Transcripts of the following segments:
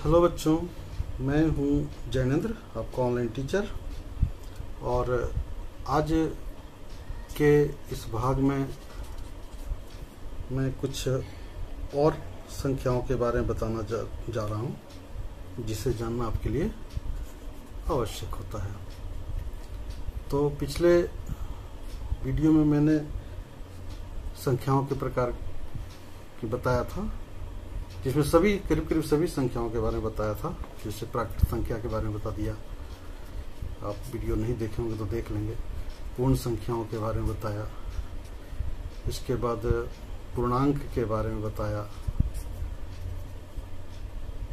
Hello बच्चों, मैं हूं जैनेंद्र, आपका ऑनलाइन टीचर। और आज के इस भाग में मैं कुछ और संख्याओं के बारे में बताना जा रहा हूं, जिसे जानना आपके लिए आवश्यक होता है। तो पिछले वीडियो में मैंने संख्याओं के प्रकार की बताया था, जिसमें करीब सभी संख्याओं के बारे में बताया था। जैसे प्राकृत संख्या के बारे में बता दिया, आप वीडियो नहीं देखे होंगे तो देख लेंगे। पूर्ण संख्याओं के बारे में बताया, इसके बाद पूर्णांक के बारे में बताया,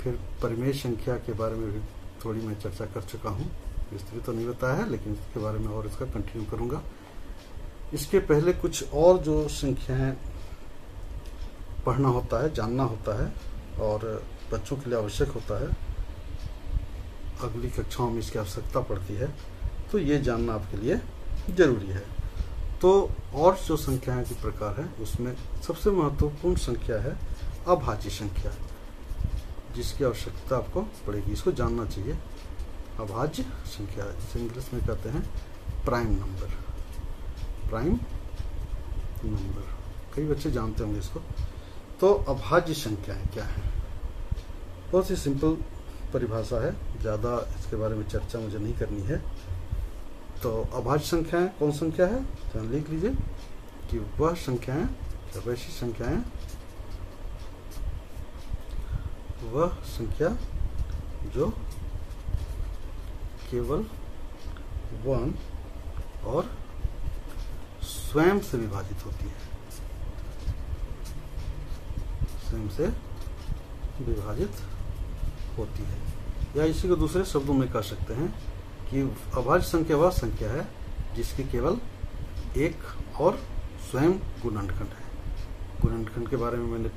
फिर परिमेय संख्या के बारे में भी थोड़ी मैं चर्चा कर चुका हूँ। विस्तृत तो नहीं बताया है, लेकिन इसके बारे में और इसका कंटिन्यू करूंगा। इसके पहले कुछ और जो संख्याएं पढ़ना होता है, जानना होता है और बच्चों के लिए आवश्यक होता है, अगली कक्षाओं में इसकी आवश्यकता पड़ती है, तो ये जानना आपके लिए जरूरी है। तो और जो संख्याएं के प्रकार है, उसमें सबसे महत्वपूर्ण संख्या है अभाज्य संख्या, जिसकी आवश्यकता आपको पड़ेगी, इसको जानना चाहिए। अभाज्य संख्या, जिसे इंग्लिश में कहते हैं प्राइम नंबर। प्राइम नंबर कई बच्चे जानते होंगे इसको। तो अभाज्य संख्याएं क्या है? बहुत ही सिंपल परिभाषा है, ज़्यादा इसके बारे में चर्चा मुझे नहीं करनी है। तो अभाज्य संख्याएं कौन संख्या है, तो लिख लीजिए कि वह संख्याएं, वैसी संख्याएं, वह संख्या जो केवल 1 और स्वयं से विभाजित होती है, स्वयं से विभाजित होती है। या इसी को दूसरे शब्दों में कह सकते हैं कि अभाज्य संख्या वह संख्या है जिसकी केवल एक और स्वयं गुणनखंड है। गुणनखंड के बारे में मैंने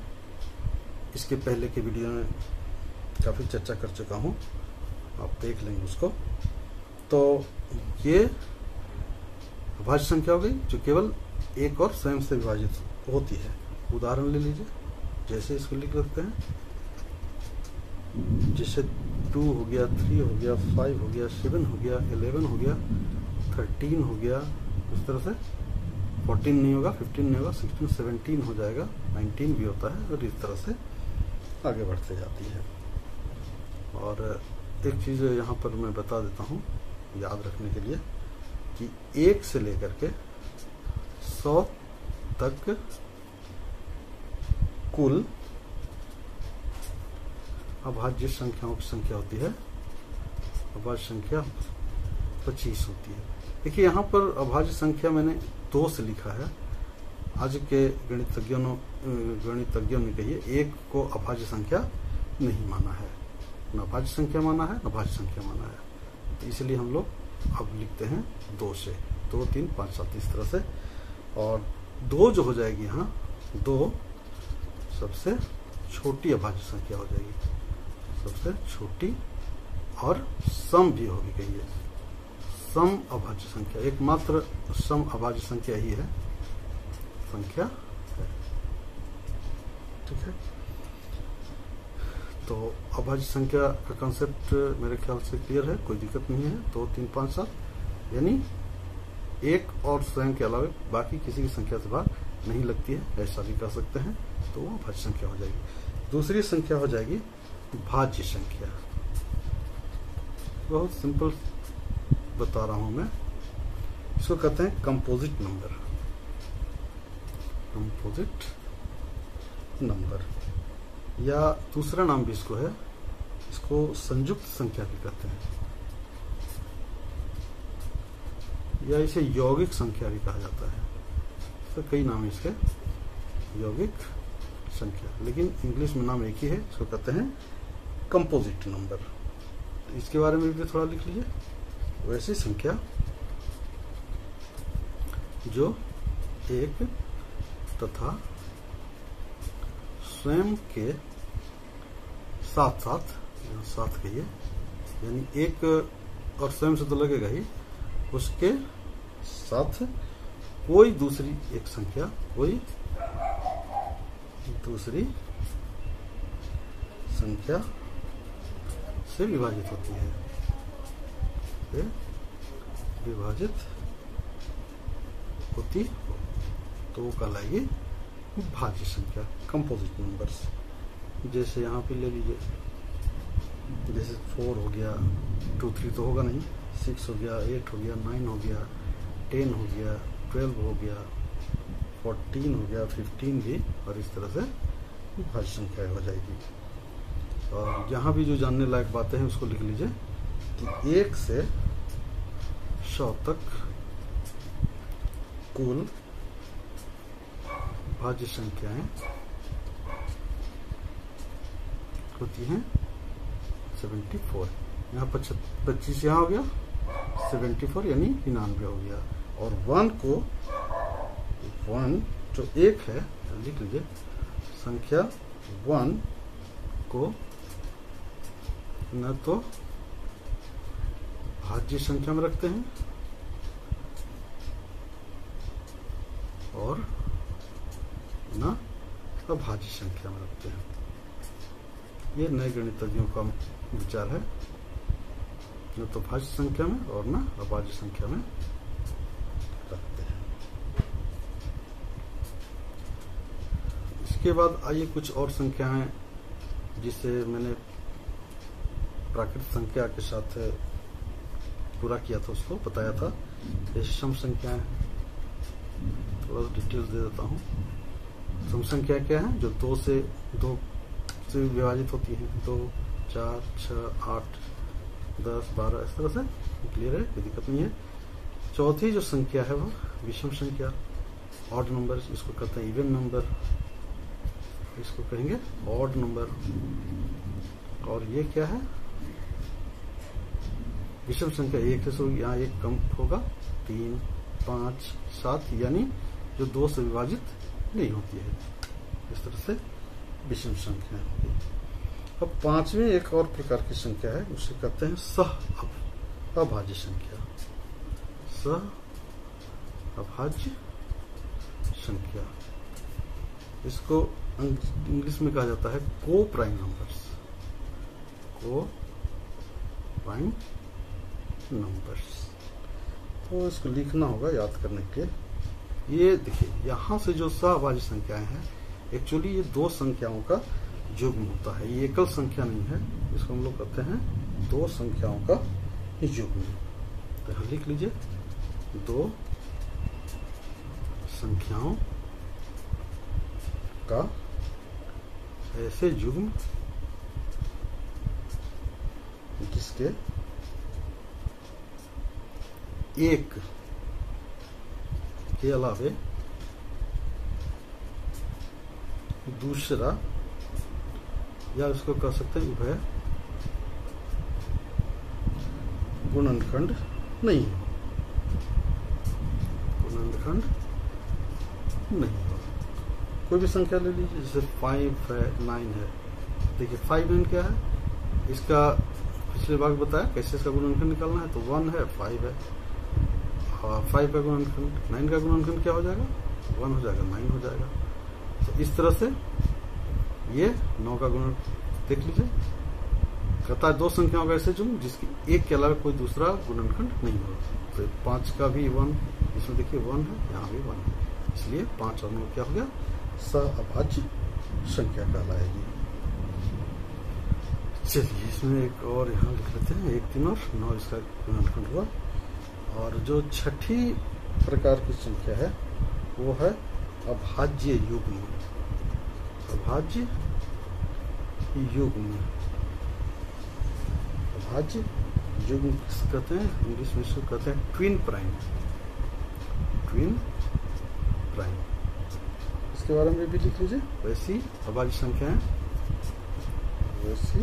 इसके पहले के वीडियो में काफी चर्चा कर चुका हूं, आप देख लेंगे उसको। तो ये अभाज्य संख्या हो गई जो केवल एक और स्वयं से विभाजित होती है। उदाहरण ले लीजिए, जैसे इसको लिख सकते हैं, जैसे 2 हो गया, 3 हो गया, 5 हो गया, 7 हो गया, 11 हो गया, 13 हो गया। इस तरह से 14 नहीं होगा, 15 नहीं होगा, 16, 17 हो जाएगा, 19 भी होता है, और इस तरह से आगे बढ़ते जाती है। और एक चीज यहाँ पर मैं बता देता हूँ याद रखने के लिए, कि 1 से लेकर के 100 तक कुल अभाज्य संख्याओं की संख्या होती है। अभाज्य संख्या 25 होती है। देखिए यहाँ पर अभाज्य संख्या मैंने 2 से लिखा है। आज के गणितज्ञों ने कहिए 1 को अभाज्य संख्या नहीं माना है, न अभाज्य संख्या माना है, न भाज्य संख्या माना है। तो इसलिए हम लोग अब लिखते हैं 2 से, 2, 3, 5, 7 इस तरह से। और 2 जो हो जाएगी यहाँ, 2 सबसे छोटी अभाज्य संख्या हो जाएगी, सबसे छोटी, और सम भी होगी। कहिए सम अभाज्य संख्या, एकमात्र सम अभाज्य संख्या ही है, संख्या है। ठीक है, तो अभाज्य संख्या का कंसेप्ट मेरे ख्याल से क्लियर है, कोई दिक्कत नहीं है। 2, 3, 5, 7 यानी 1 और स्वयं के अलावा बाकी किसी की संख्या से बाहर नहीं लगती है, ऐसा भी कह सकते हैं। तो वो भाज्य संख्या हो जाएगी। दूसरी संख्या हो जाएगी भाज्य संख्या। बहुत सिंपल बता रहा हूं मैं, इसको कहते हैं कंपोजिट नंबर। कंपोजिट नंबर, या दूसरा नाम भी इसको है, इसको संयुक्त संख्या भी कहते हैं, या इसे यौगिक संख्या भी कहा जाता है। तो कई नाम है इसके, यौगिक संख्या, लेकिन इंग्लिश में नाम एक ही है, इसको कहते हैं कंपोजिट नंबर। इसके बारे में भी थोड़ा लिख लीजिए। वैसी संख्या जो एक तथा स्वयं के साथ साथ कहिए, यानी एक और स्वयं से तो लगेगा ही, उसके साथ कोई दूसरी एक संख्या, कोई दूसरी संख्या से विभाजित होती है, से विभाजित होती हो तो वो कहलाएगी भाज्य संख्या, कंपोजिट नंबर्स। जैसे यहाँ पे ले लीजिए, जैसे 4 हो गया, 2 3 तो होगा नहीं, 6 हो गया, 8 हो गया, 9 हो गया, 10 हो गया, 12 हो गया, 14 हो गया, 15 भी, और इस तरह से भाज्य संख्या हो जाएगी। और यहाँ भी जो जानने लायक बातें हैं उसको लिख लीजिए कि 1 से 100 तक कुल भाज्य संख्याएं होती हैं 74। यहाँ 25 यहाँ हो गया, 74 यानी 99 हो गया। और 1 जो 1 है, लिख लीजिए, संख्या 1 को न तो भाज्य संख्या में रखते हैं और न अभाज्य संख्या में रखते हैं। ये नए गणितज्ञों का विचार है, न तो भाज्य संख्या में और न अभाज्य संख्या में रखते हैं। इसके बाद आइए कुछ और संख्याएं जिसे मैंने प्राकृतिक संख्या के साथ पूरा किया था, उसको बताया था। ये सम संख्याएं, थोड़ा डिटेल्स दे देता हूँ। सम संख्या क्या है? जो 2 से विभाजित होती है, 2, 4, 6, 8, 10, 12, इस तरह से। क्लियर है, कोई दिक्कत नहीं है। चौथी जो संख्या है वो विषम संख्या, ऑड नंबर, इसको कहते हैं इवन नंबर, इसको कहेंगे ऑड नंबर। और ये क्या है? विषम संख्या 1 से यहाँ 1 कम होगा, 3, 5, 7, यानी जो 2 से विभाजित नहीं होती है। इस तरह से विषम संख्या होगी। अब 5वीं एक और प्रकार की संख्या है, उसे कहते हैं सह अभाज्य संख्या। सह अभाज्य संख्या, इसको इंग्लिश में कहा जाता है को प्राइम नंबर्स। को प्राइम नंबर्स, तो इसको लिखना होगा याद करने के। ये देखिए, यहां से जो सहअभाज्य संख्याएं हैं, एक्चुअली ये 2 संख्याओं का युग्म होता है, ये एकल संख्या नहीं है। इसको हम लोग कहते हैं 2 संख्याओं का युग्म। तो यहां लिख लीजिए 2 संख्याओं का ऐसे युग्म जिसके एक के अलावे दूसरा, या इसको कह सकते हैं उभय गुणनखंड नहीं हो, गुणनखंड नहीं हो। कोई भी संख्या ले लीजिए, जैसे 5 है, 9 है। देखिए 5 9 क्या है, इसका पिछले भाग बताया कैसे इसका गुणनखंड निकालना है। तो 1 है, 5 है, और 5 का गुणनखंड, 9 का गुणनखंड क्या हो जाएगा? 1 हो जाएगा, 9 हो जाएगा। तो इस तरह से ये 9 का गुणन देख लीजिए, कहता है 2 संख्याओं का ऐसे जुम्न जिसकी एक के अलावा कोई दूसरा गुणनखंड नहीं हो। तो 5 का भी 1, इसमें देखिए 1 है, यहाँ भी 1 है, इसलिए 5 और 9 क्या हो गया? सहअभाज्य संख्या कहलाएगी। चलिए इसमें एक और यहाँ लिख लेते हैं, 1, 3 और 9 इसका गुणनखंड हुआ। और जो छठी प्रकार की संख्या है वो है अभाज्य युग्म। अभाज्य युग्म, अभाज्य युग्म कहते हैं, इंग्लिश में इसको कहते हैं ट्विन प्राइम। ट्विन प्राइम, इसके बारे में भी लिख लीजिए। वैसी अभाज्य संख्याएं, वैसी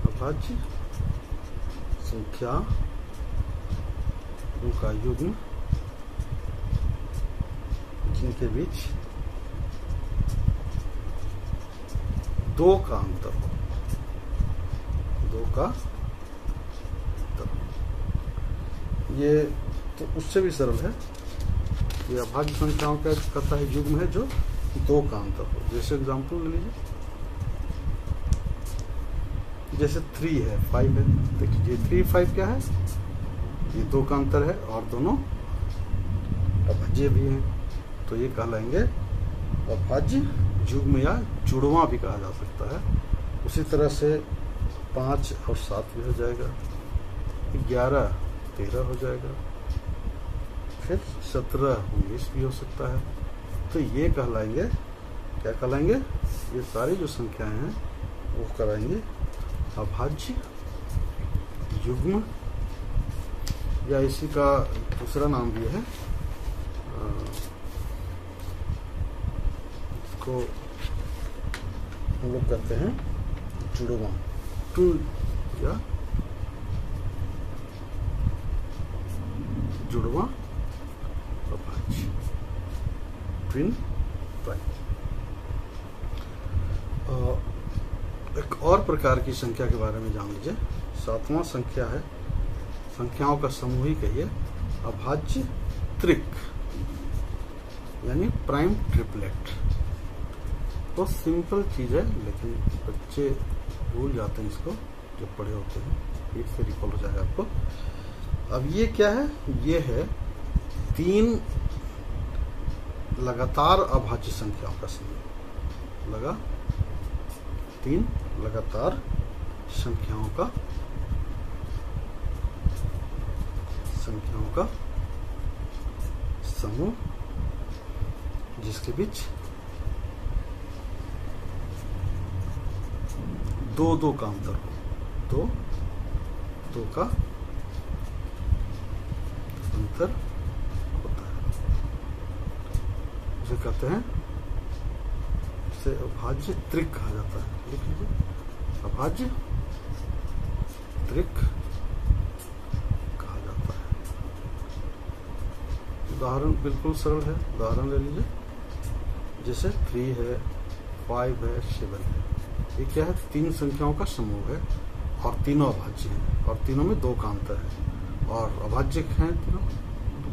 अभाज्य संख्या उनका युग्म जिनके बीच 2 का अंतर हो, 2 का अंतर। ये तो उससे भी सरल है, ये अभाज्य संख्याओं का कहता है युग्म है जो 2 का अंतर हो। जैसे एग्जाम्पल ले लीजिए, जैसे 3 है 5 है, देखिए 3 5 क्या है, ये 2 का अंतर है और दोनों अभाज्य भी हैं, तो ये कहलाएंगे अभाज्य युग्म या जुड़वां भी कहा जा सकता है। उसी तरह से 5 और 7 भी हो जाएगा, 11 13 हो जाएगा, फिर 17 19 भी हो सकता है। तो ये कहलाएंगे, क्या कहलाएंगे, ये सारी जो संख्याएं हैं वो कहलाएंगे अभाज्य युग्म, या इसी का दूसरा नाम भी है, इसको हम लोग कहते हैं जुड़वां, टू या जुड़वां अभाज्य, ट्विन प्राइम। एक और प्रकार की संख्या के बारे में जान लीजिए। 7वां संख्या है, संख्याओं का समूह ही कहिए, अभाज्य त्रिक यानी प्राइम ट्रिपलेट। तो सिंपल चीज है, लेकिन बच्चे भूल जाते हैं इसको जब पढ़े होते हैं, फिर से रिकॉल हो जाएगा आपको। अब ये क्या है, ये है 3 लगातार अभाज्य संख्याओं का समूह, 3 लगातार संख्याओं का समूह जिसके बीच 2 का अंतर हो, 2 का अंतर होता है, उसे कहते हैं, इसे अभाज्य त्रिक कहा जाता है। लिख लीजिए, अभाज्य त्रिक कहा जाता है। उदाहरण बिल्कुल सरल है, उदाहरण ले लीजिए, जैसे 3 है 5 है 7 है, ये क्या है, 3 संख्याओं का समूह है और तीनों अभाज्य हैं और तीनों में 2 का अंतर है और अभाज्य हैं तीनों,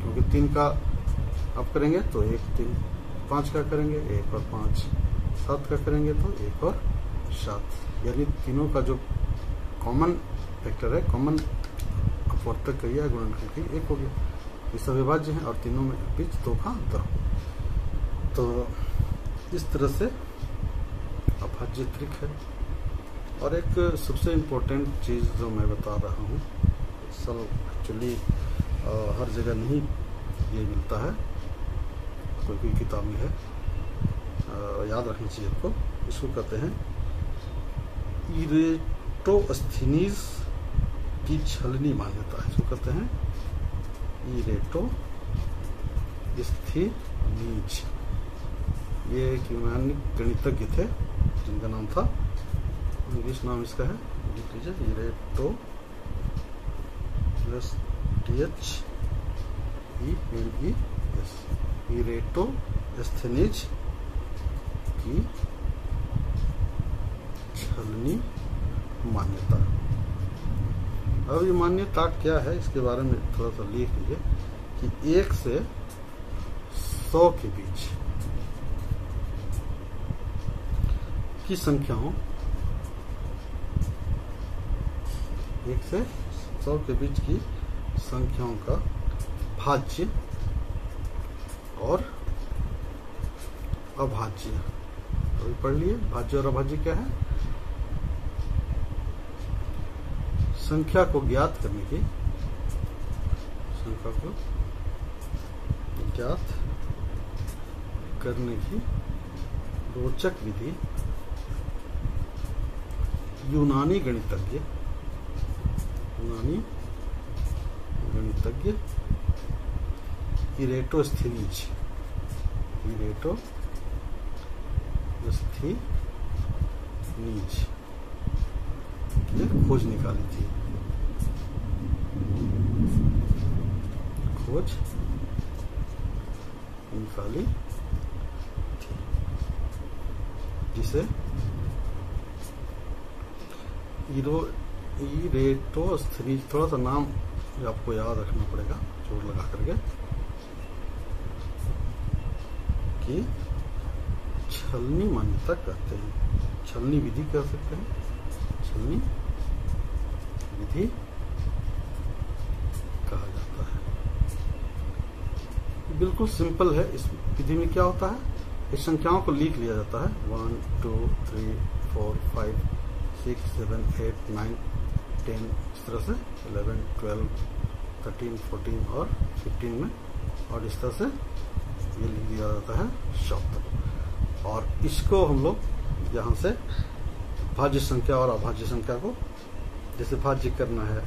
क्योंकि 3 का आप करेंगे तो 1 3, 5 का करेंगे 1 और 5, 7 का करेंगे तो 1 और 7, यानी तीनों का जो कॉमन फैक्टर है, कॉमन अपवर्तक करिए गुणनखंड करिए 1 हो गया। ये सब अभाज्य हैं और तीनों में बीच 2 का अंतर हो, तो इस तरह से अभाज्य त्रिक है। और एक सबसे इम्पोर्टेंट चीज़ जो मैं बता रहा हूँ, सब एक्चुअली हर जगह नहीं ये मिलता है, कोई किताब में है, याद रखना चाहिए आपको। इसको कहते हैं इरेटोस्थीनीज की छलनी मान्यता, इसको कहते हैं इरेटोस्थीनीज। ये एक यूनानी गणितज्ञ थे जिनका नाम था, इंग्लिश नाम इसका है, लिख लीजिए, इरेटो प्लस THENES, इरेटोस्थीनीज की छलनी मान्यता। अब ये मान्यता क्या है, इसके बारे में थोड़ा सा लिख लीजिए कि 1 से 100 के बीच की संख्याओं, 1 से 100 के बीच की संख्याओं का भाज्य और अभाज्य, अभी पढ़ लिए, भाज्य और अभाज्य क्या है, संख्या को ज्ञात करने की, संख्या को ज्ञात करने की रोचक विधि यूनानी गणितज्ञ इरेटोस्थीनीज ने खोज निकाली थी, जिसे इरेटोस्थीनीज, थोड़ा सा नाम आपको याद रखना पड़ेगा जोर लगा करके, कि छलनी मान्यता कहते हैं, छलनी विधि कह सकते हैं, छलनी विधि कहा जाता है। बिल्कुल सिंपल है। इस विधि में क्या होता है, इस संख्याओं को लिख लिया जाता है 1 2 3 4 5 6 7 8 9 10 इस तरह से 11 12 13 14 और 15 में, और इस तरह से ये लिख दिया जाता है शब्द। और इसको हम लोग यहाँ से भाज्य संख्या और अभाज्य संख्या को, जैसे भाज्य करना है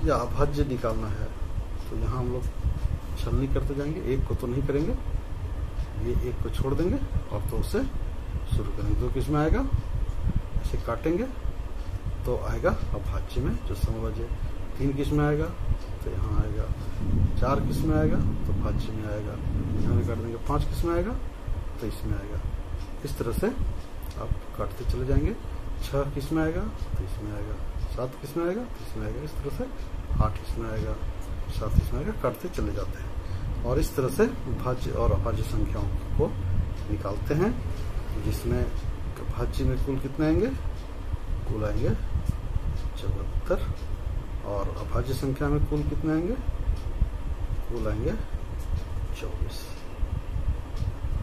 या अभाज्य निकालना है, तो यहाँ हम लोग छलनी करते जाएंगे। एक को तो नहीं करेंगे, ये एक को छोड़ देंगे और दो से शुरू करेंगे। दो किस में आएगा, ऐसे काटेंगे तो आएगा अभाज्य में जो समभाज्य। 3 किस में आएगा, तो यहाँ आएगा। 4 किस में आएगा, तो भाज्य में आएगा, यहाँ भी काट देंगे। 5 किस में आएगा, तो इसमें आएगा। इस तरह से आप काटते चले जाएंगे। 6 किस में आएगा, तो इसमें आएगा। 7 किस में आएगा, तो इसमें आएगा। इस तरह से 8 इसमें आएगा, 7 इसमें आएगा, काटते चले जाते हैं। और इस तरह से भाज्य और अभाज्य संख्याओं को निकालते हैं, जिसमें भाज्य में कुल कितने आएंगे, कुल आएंगे 74, और अभाज्य संख्या में कुल कितने आएंगे, कुल आएंगे 24।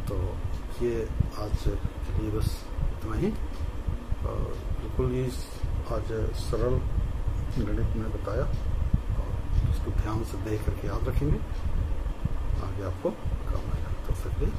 तो ये आज के लिए बस इतना ही। और बिल्कुल ये आज सरल गणित में बताया, और इसको ध्यान से देख करके याद रखेंगे, आगे आपको काम आएगा। तब तक के लिए